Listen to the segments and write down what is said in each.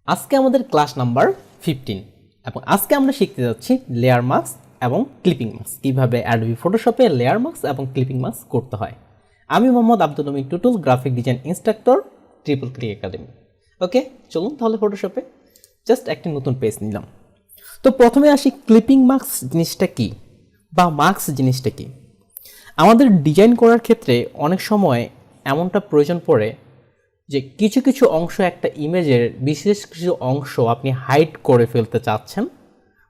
আজকে আমাদের class number 15 এবং আজকে আমরা শিখতে যাচ্ছি লেয়ার মাস্ক এবং ক্লিপিং মাস্ক কিভাবে অ্যাডোবি ফটোশপে লেয়ার মাস্ক এবং ক্লিপিং মাস্ক করতে হয়। আমি Mohammad Abdul Namik Tutul, graphic design instructor, triple click academy. Okay, চলুন তাহলে ফটোশপে জাস্ট একটি নতুন পেজ নিলাম। তো প্রথমে আসি ক্লিপিং মাস্ক জিনিসটা কি বা মাস্ক জিনিসটা কি। আমাদের ডিজাইন করার ক্ষেত্রে অনেক সময় এমনটা প্রয়োজন পড়ে যে কিছু কিছু অংশ একটা ইমেজের বিশেষ কিছু অংশ আপনি হাইড করে ফেলতে চাচ্ছেন,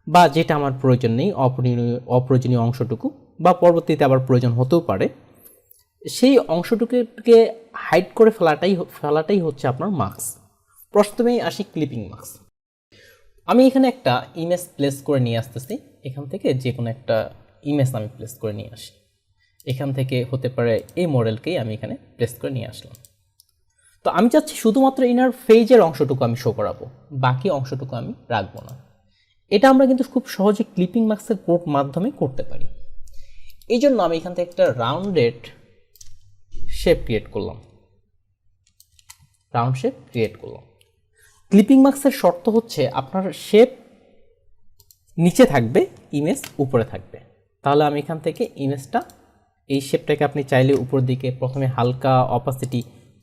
বা যেটা আমার প্রয়োজন নেই, অপ্রয়োজনীয় অংশটুকু, বা পরবর্তীতে আবার প্রয়োজন হতেও পারে, সেই অংশটুকুকে হাইড করে ফেলাটাই হচ্ছে আপনার মাস্ক। প্রথমেই আসি ক্লিপিং মাস্ক। আমি এখানে একটা ইমেজ প্লেস করে নিয়ে আসতেছি। এখান থেকে যে কোনো একটা ইমেজ আমি প্লেস করে নিয়ে আসি। এখান থেকে হতে পারে এই মডেলকেই আমি এখানে প্লেস করে নিয়ে আসলাম। তো আমি চাচ্ছি শুধুমাত্র ইনার ফেজের অংশটুকু আমি শো করাবো, বাকি অংশটুকু আমি রাখবো না। এটা আমরা কিন্তু খুব সহজে ক্লিপিং মাস্কের মাধ্যমে করতে পারি। এই জন্য আমি এখান থেকে একটা রাউন্ডেড শেপ ক্রিয়েট করলাম। ক্লিপিং মাস্কের শর্ত হচ্ছে আপনার শেপ নিচে থাকবে, ইমেজ উপরে থাকবে। তাহলে আমি এখান থেকে ইমেজটা, এই শেপটাকে আপনি চাইলে উপর দিকে প্রথমে হালকা অপাসিটি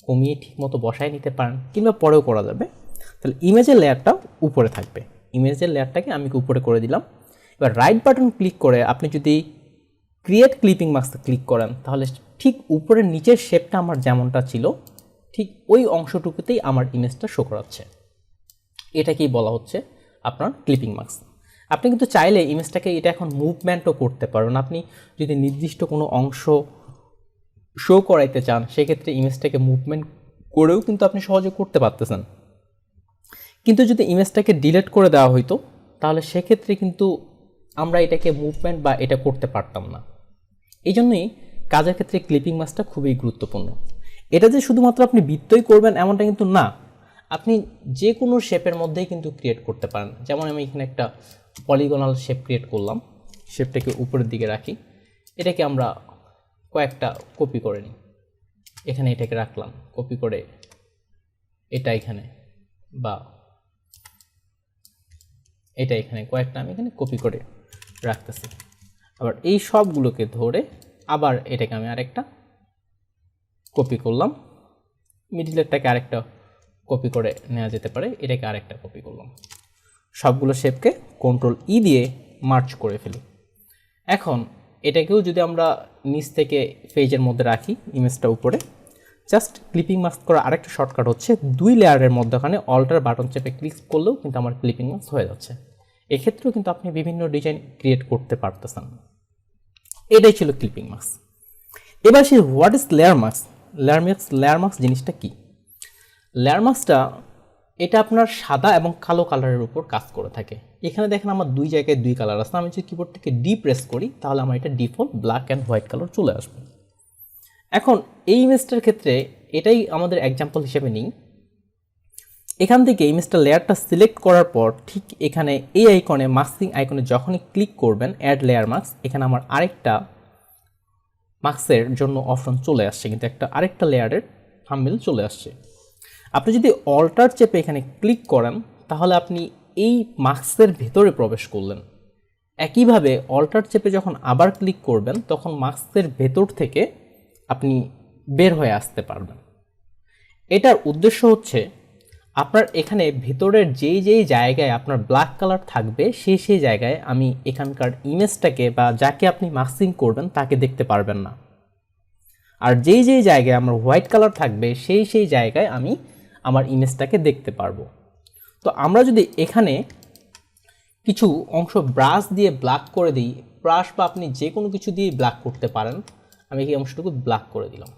কমিয়ে ঠিকমতো বসায় নিতে পারেন, কিংবা পরেও করা যাবে। তাহলে ইমেজের লেয়ারটা উপরে থাকবে। ইমেজের লেয়ারটাকে আমি উপরে করে দিলাম। এবার রাইট বাটন ক্লিক করে আপনি যদি ক্রিয়েট ক্লিপিং মাস্কে ক্লিক করেন, তাহলে ঠিক উপরের নিচের শেপটা আমার যেমনটা ছিল ঠিক ওই অংশটুকুতেই আমার ইমেজটা শো করাচ্ছে। এটাকেই বলা হচ্ছে আপনার ক্লিপিং মাস্ক। আপনি কিন্তু চাইলে ইমেজটাকে এটা এখন মুভমেন্টও করতে পারেন। আপনি যদি নির্দিষ্ট কোনো অংশ শো করাইতে চান, সেক্ষেত্রে ইমেজটাকে মুভমেন্ট করেও কিন্তু আপনি সহজে করতে পারতেছেন। কিন্তু যদি ইমেজটাকে ডিলিট করে দেওয়া হইতো, তাহলে সেক্ষেত্রে কিন্তু আমরা এটাকে মুভমেন্ট বা এটা করতে পারতাম না। এই জন্যই কাজের ক্ষেত্রে ক্লিপিং মাস্কটা খুবই গুরুত্বপূর্ণ। এটা যে শুধুমাত্র আপনি বৃত্তই করবেন এমনটা কিন্তু না, আপনি যে কোনো শেপের মধ্যেই কিন্তু ক্রিয়েট করতে পারেন। যেমন আমি এখানে একটা পলিগনাল শেপ ক্রিয়েট করলাম, শেপটাকে উপরের দিকে রাখি, এটাকে আমরা কয়েকটা কপি করে নিই। এখানে এটাকে রাখলাম, কপি করে এটা এখানে, বা এটা এখানে, কয়েকটা আমি এখানে কপি করে রাখতেছি। আবার এই সবগুলোকে ধরে আবার এটাকে আমি আরেকটা কপি করলাম, মিডিলেরটাকে আরেকটা কপি করে নেওয়া যেতে পারে, এটাকে আরেকটা কপি করলাম। সবগুলো শেপকে কন্ট্রোল ই দিয়ে মার্চ করে ফেলি। এখন এটাকেও যদি আমরা নিচ থেকে পেজের মধ্যে রাখি, ইমেজটা উপরে, জাস্ট ক্লিপিং মাস্ক করা আরেকটা শর্টকাট হচ্ছে দুই লেয়ারের মধ্যখানে অল্টার বাটন চেপে ক্লিক করলেও কিন্তু আমার ক্লিপিং মাস্ক হয়ে যাচ্ছে। এক্ষেত্রেও কিন্তু আপনি বিভিন্ন ডিজাইন ক্রিয়েট করতে পারতেছেন। এটাই ছিল ক্লিপিং মাস্ক। এবার say what is layer mask. Layer mask জিনিসটা কি? লেয়ার মাস্কটা এটা আপনার সাদা এবং কালো কালারের উপর কাজ করে থাকে। এখানে দেখেন আমার দুই জায়গায় দুই কালার আছে। আমি যদি কিবোর্ড থেকে ডি প্রেস করি, তাহলে আমার এটা default black and white colour চলে আসবে। এখন এই ইমেজটার ক্ষেত্রে এটাই আমাদের এক্সাম্পল হিসেবে নিই। এখান থেকে ইমেজটা লেয়ারটা সিলেক্ট করার পর ঠিক এখানে এই আইকনে, মাস্কিং আইকনে যখনই ক্লিক করবেন, অ্যাড লেয়ার মাস্ক, এখানে আমার আরেকটা মাস্কের জন্য অপশন চলে আসছে, কিন্তু আরেকটা লেয়ারের থাম্বনেল চলে আসছে। আপনি যদি অল্টার চেপে এখানে ক্লিক করেন, তাহলে আপনি এই মাস্কের ভেতরে প্রবেশ করলেন। একইভাবে অল্টার চেপে যখন আবার ক্লিক করবেন, তখন মাস্কের ভেতর থেকে আপনি বের হয়ে আসতে পারবেন। এটার উদ্দেশ্য হচ্ছে আপনার এখানে ভেতরের যেই জায়গায় আপনার ব্ল্যাক কালার থাকবে, সেই জায়গায় আমি এখানকার ইমেজটাকে বা যাকে আপনি মাস্কিং করবেন তাকে দেখতে পারবেন না। আর যেই জায়গায় আমার হোয়াইট কালার থাকবে, সেই জায়গায় আমি আমার ইমেজটাকে দেখতে পারবো। তো আমরা যদি এখানে কিছু অংশ ব্রাশ দিয়ে ব্ল্যাক করে দিই, ব্রাশ বা আপনি যে কোনো কিছু দিয়ে ব্ল্যাক করতে পারেন, আমি এই অংশটুকু ব্ল্যাক করে দিলাম।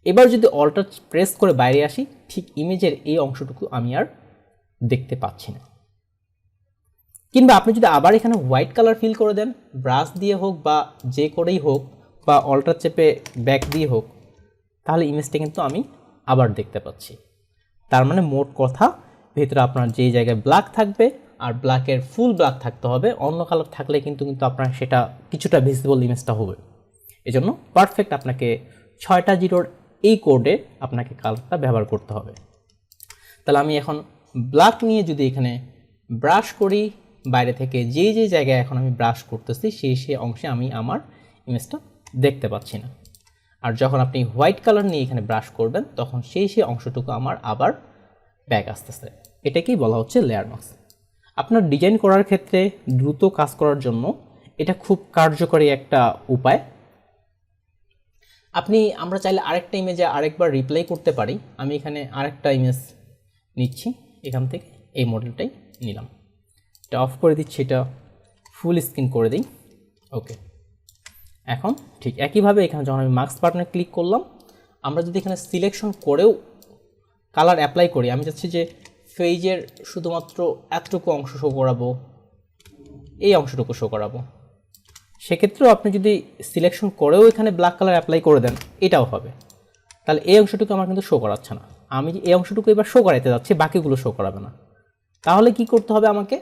এবার যদি অল্টার প্রেস করে বাইরে আসি, ঠিক ইমেজের এই অংশটুকু আমি আর দেখতে পাচ্ছি না। কিংবা আপনি যদি আবার এখানে হোয়াইট কালার ফিল করে দেন, ব্রাশ দিয়ে হোক বা যে করেই হোক, বা অল্টার চেপে ব্যাক দিয়ে হোক, তাহলে ইমেজটা কিন্তু আমি আবার দেখতে পাচ্ছি। তার মানে মোট কথা, ভেতরে আপনার যেই জায়গায় ব্ল্যাক থাকবে, আর ব্ল্যাকের ফুল ব্ল্যাক থাকতে হবে, অন্য কালার থাকলে কিন্তু আপনার সেটা কিছুটা ভিজিবল ইমেজটা হবে। এজন্য পারফেক্ট আপনাকে 6টা জিরোর এই কোডে আপনাকে কালারটা ব্যবহার করতে হবে। তাহলে আমি এখন ব্ল্যাক নিয়ে যদি এখানে ব্রাশ করি, বাইরে থেকে যে যে জায়গায় এখন আমি ব্রাশ করতেছি সেই অংশে আমি আমার ইমেজটা দেখতে পাচ্ছি না। আর যখন আপনি হোয়াইট কালার নিয়ে এখানে ব্রাশ করবেন তখন সেই অংশটুকু আমার আবার ব্যাক আসতেছে। এটাকেই বলা হচ্ছে লেয়ার মাস্ক। আপনার ডিজাইন করার ক্ষেত্রে দ্রুত কাজ করার জন্য এটা খুব কার্যকরী একটা উপায়। আমরা চাইলে আরেকটা ইমেজে আরেকবার রিপ্লাই করতে পারি। আমি এখানে আরেকটা ইমেজ নিচ্ছি, এখান থেকে এই মডেলটাই নিলাম, এটা অফ করে দিচ্ছি, এটা ফুল স্ক্রিন করে দিই। ওকে, এখন ঠিক একইভাবে এখানে যখন আমি মাস্ক বাটনে ক্লিক করলাম, আমরা যদি এখানে সিলেকশন করেও কালার অ্যাপ্লাই করি, আমি চাচ্ছি যে ফেজের শুধুমাত্র এতটুকু অংশ শো করাবো, এই অংশটুকু শো করাবো, সেক্ষেত্রেও আপনি যদি সিলেকশন করেও এখানে ব্ল্যাক কালার অ্যাপ্লাই করে দেন এটাও হবে। তাহলে এই অংশটুকু আমার কিন্তু শো করাচ্ছে না। আমি এই অংশটুকু এবার শো করাইতে যাচ্ছি, বাকিগুলো শো করাবে না। তাহলে কি করতে হবে আমাকে?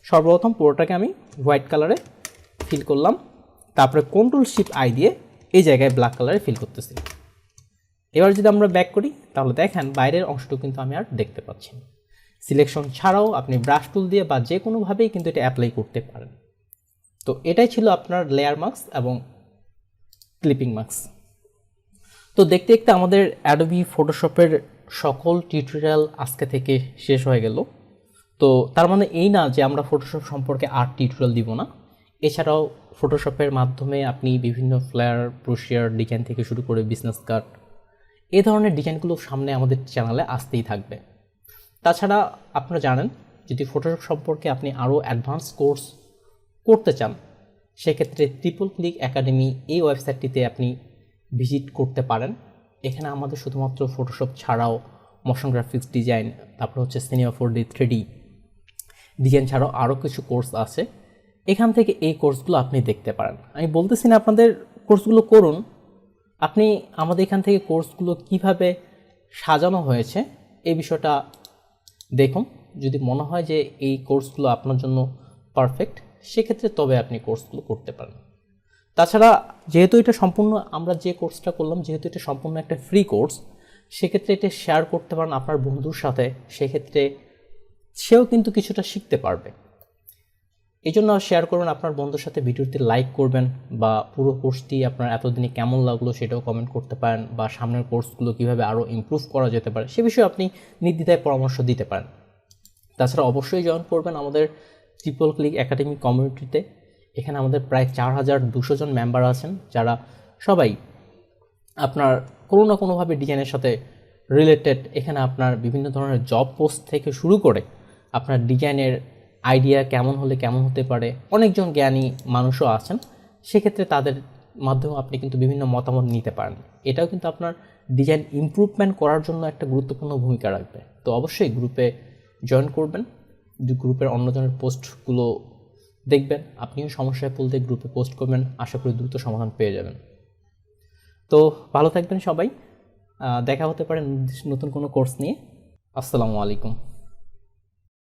সর্বপ্রথম পুরোটাকে আমি হোয়াইট কালারে ফিল করলাম, তারপরে Ctrl+Shift+I দিয়ে এই জায়গায় ব্ল্যাক কালারে ফিল করতেছি। এবার যদি আমরা ব্যাক করি তাহলে দেখেন বাইরের অংশটুকু কিন্তু আমি আর দেখতে পাচ্ছি না। সিলেকশন ছাড়াও আপনি ব্রাশ টুল দিয়ে বা যে কোনোভাবেই কিন্তু এটা অ্যাপ্লাই করতে পারেন। তো এটাই ছিল আপনার লেয়ার মাস্ক এবং ক্লিপিং মাস্ক। তো দেখতে দেখতে আমাদের অ্যাডোবি ফটোশপের সকল টিউটোরিয়াল আজকে থেকে শেষ হয়ে গেল। তো তার মানে এই না যে আমরা ফটোশপ সম্পর্কে আর টিউটোরিয়াল দিব না। এছাড়াও ফটোশপের মাধ্যমে আপনি বিভিন্ন ফ্লেয়ার, ব্রোশিয়ার ডিজাইন থেকে শুরু করে বিজনেস কার্ড, এই ধরনের ডিজাইনগুলো সামনে আমাদের চ্যানেলে আসতেই থাকবে। তাছাড়া আপনারা জানেন, যদি ফটোশপ সম্পর্কে আপনি আরও অ্যাডভান্স কোর্স করতে চান, সেক্ষেত্রে ট্রিপল ক্লিক একাডেমি এই ওয়েবসাইটটিতে আপনি ভিজিট করতে পারেন। এখানে আমাদের শুধুমাত্র ফটোশপ ছাড়াও মোশন গ্রাফিক্স ডিজাইন, তারপর হচ্ছে সিনেমা 4D 3D ডিজাইন ছাড়াও আরও কিছু কোর্স আছে। এখান থেকে এই কোর্সগুলো আপনি দেখতে পারেন। আমি বলতেছি না আপনাদের কোর্সগুলো করুন, আপনি আমাদের এখান থেকে কোর্সগুলো কিভাবে সাজানো হয়েছে এই বিষয়টা দেখুন। যদি মনে হয় যে এই কোর্সগুলো আপনার জন্য পারফেক্ট, সেক্ষেত্রে তবে আপনি কোর্সগুলো করতে পারেন। তাছাড়া যেহেতু এটা সম্পূর্ণ, আমরা যে কোর্সটা করলাম যেহেতু এটা সম্পূর্ণ একটা ফ্রি কোর্স, সেক্ষেত্রে এটা শেয়ার করতে পারেন আপনার বন্ধুর সাথে, সেক্ষেত্রে সেও কিন্তু কিছুটা শিখতে পারবে। এই জন্য শেয়ার করবেন আপনার বন্ধুর সাথে, ভিডিওতে লাইক করবেন, বা পুরো কোর্সটি আপনার এতদিনে কেমন লাগলো সেটাও কমেন্ট করতে পারেন, বা সামনের কোর্সগুলো কীভাবে আরও ইমপ্রুভ করা যেতে পারে সে বিষয়ে আপনি নির্দ্বিধায় পরামর্শ দিতে পারেন। তাছাড়া অবশ্যই জয়েন করবেন আমাদের ট্রিপল ক্লিক একাডেমি কমিউনিটিতে। এখানে আমাদের প্রায় 4200 জন মেম্বার আছেন, যারা সবাই আপনার কোনো না কোনোভাবে ডিজাইনের সাথে রিলেটেড। এখানে আপনার বিভিন্ন ধরনের জব পোস্ট থেকে শুরু করে আপনার ডিজাইনের আইডিয়া কেমন হলে কেমন হতে পারে, অনেকজন জ্ঞানী মানুষও আছেন। সেক্ষেত্রে তাদের মাধ্যমে আপনি কিন্তু বিভিন্ন মতামত নিতে পারেন। এটাও কিন্তু আপনার ডিজাইন ইমপ্রুভমেন্ট করার জন্য একটা গুরুত্বপূর্ণ ভূমিকা রাখবে। তো অবশ্যই গ্রুপে জয়েন করবেন, গ্রুপের অন্যজনের পোস্টগুলো দেখবেন, আপনিও সমস্যায় পড়লে গ্রুপে পোস্ট করবেন, আশা করি দ্রুত সমাধান পেয়ে যাবেন। তো ভালো থাকবেন সবাই, দেখা হতে পারে নতুন কোনো কোর্স নিয়ে। আসসালামু আলাইকুম।